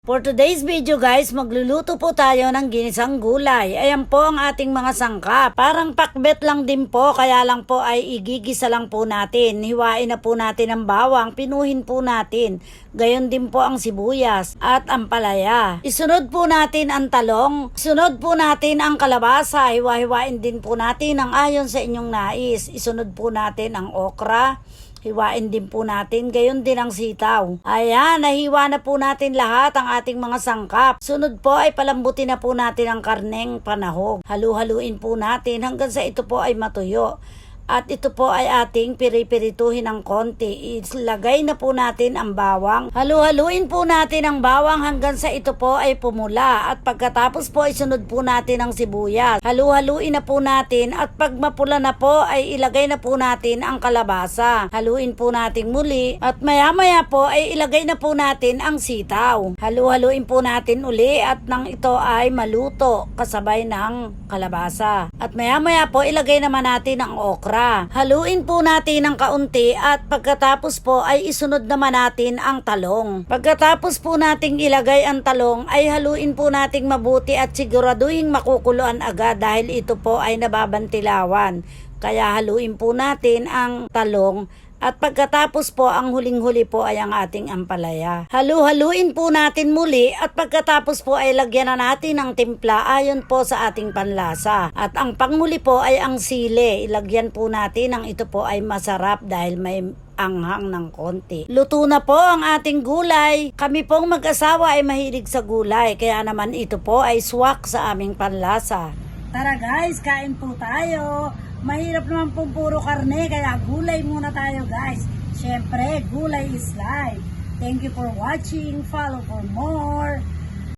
For today's video guys, magluluto po tayo ng ginisang gulay. Ayan po ang ating mga sangkap. Parang pakbet lang din po, kaya lang po ay igigisa lang po natin. Hiwain na po natin ang bawang, pinuhin po natin. Gayon din po ang sibuyas at ang palaya. Isunod po natin ang talong. Isunod po natin ang kalabasa. Hiwa-hiwain din po natin ang ayon sa inyong nais. Isunod po natin ang okra. Hiwain din po natin, gayon din ang sitaw. Ayan, nahiwa na po natin lahat ang ating mga sangkap. Sunod po ay palambutin na po natin ang karneng panahog. Halu-haluin po natin hanggang sa ito po ay matuyo. At ito po ay ating piripirituhin ng konti. Ilagay na po natin ang bawang. Halu-haluin po natin ang bawang hanggang sa ito po ay pumula. At pagkatapos po ay sunod po natin ang sibuyas. Halu-haluin na po natin at pag mapula na po ay ilagay na po natin ang kalabasa. Haluin po natin muli at maya-maya po ay ilagay na po natin ang sitaw. Halu-haluin po natin uli at nang ito ay maluto kasabay ng kalabasa. At maya-maya po ilagay naman natin ang okra. Haluin po natin ng kaunti at pagkatapos po ay isunod naman natin ang talong. Pagkatapos po nating ilagay ang talong ay haluin po nating mabuti at siguraduhin makukuluan agad dahil ito po ay nababantilawan. Kaya haluin po natin ang talong. At pagkatapos po, ang huling-huli po ay ang ating ampalaya. Halu-haluin po natin muli at pagkatapos po ay lagyan na natin ng timpla ayon po sa ating panlasa. At ang panghuli po ay ang sili. Ilagyan po natin ang ito po ay masarap dahil may anghang ng konti. Luto na po ang ating gulay. Kami pong mag-asawa ay mahilig sa gulay, kaya naman ito po ay swak sa aming panlasa. Tara guys, kain po tayo. Mahirap naman pong puro karne, kaya gulay muna tayo guys. Syempre, gulay is life. Thank you for watching. Follow for more.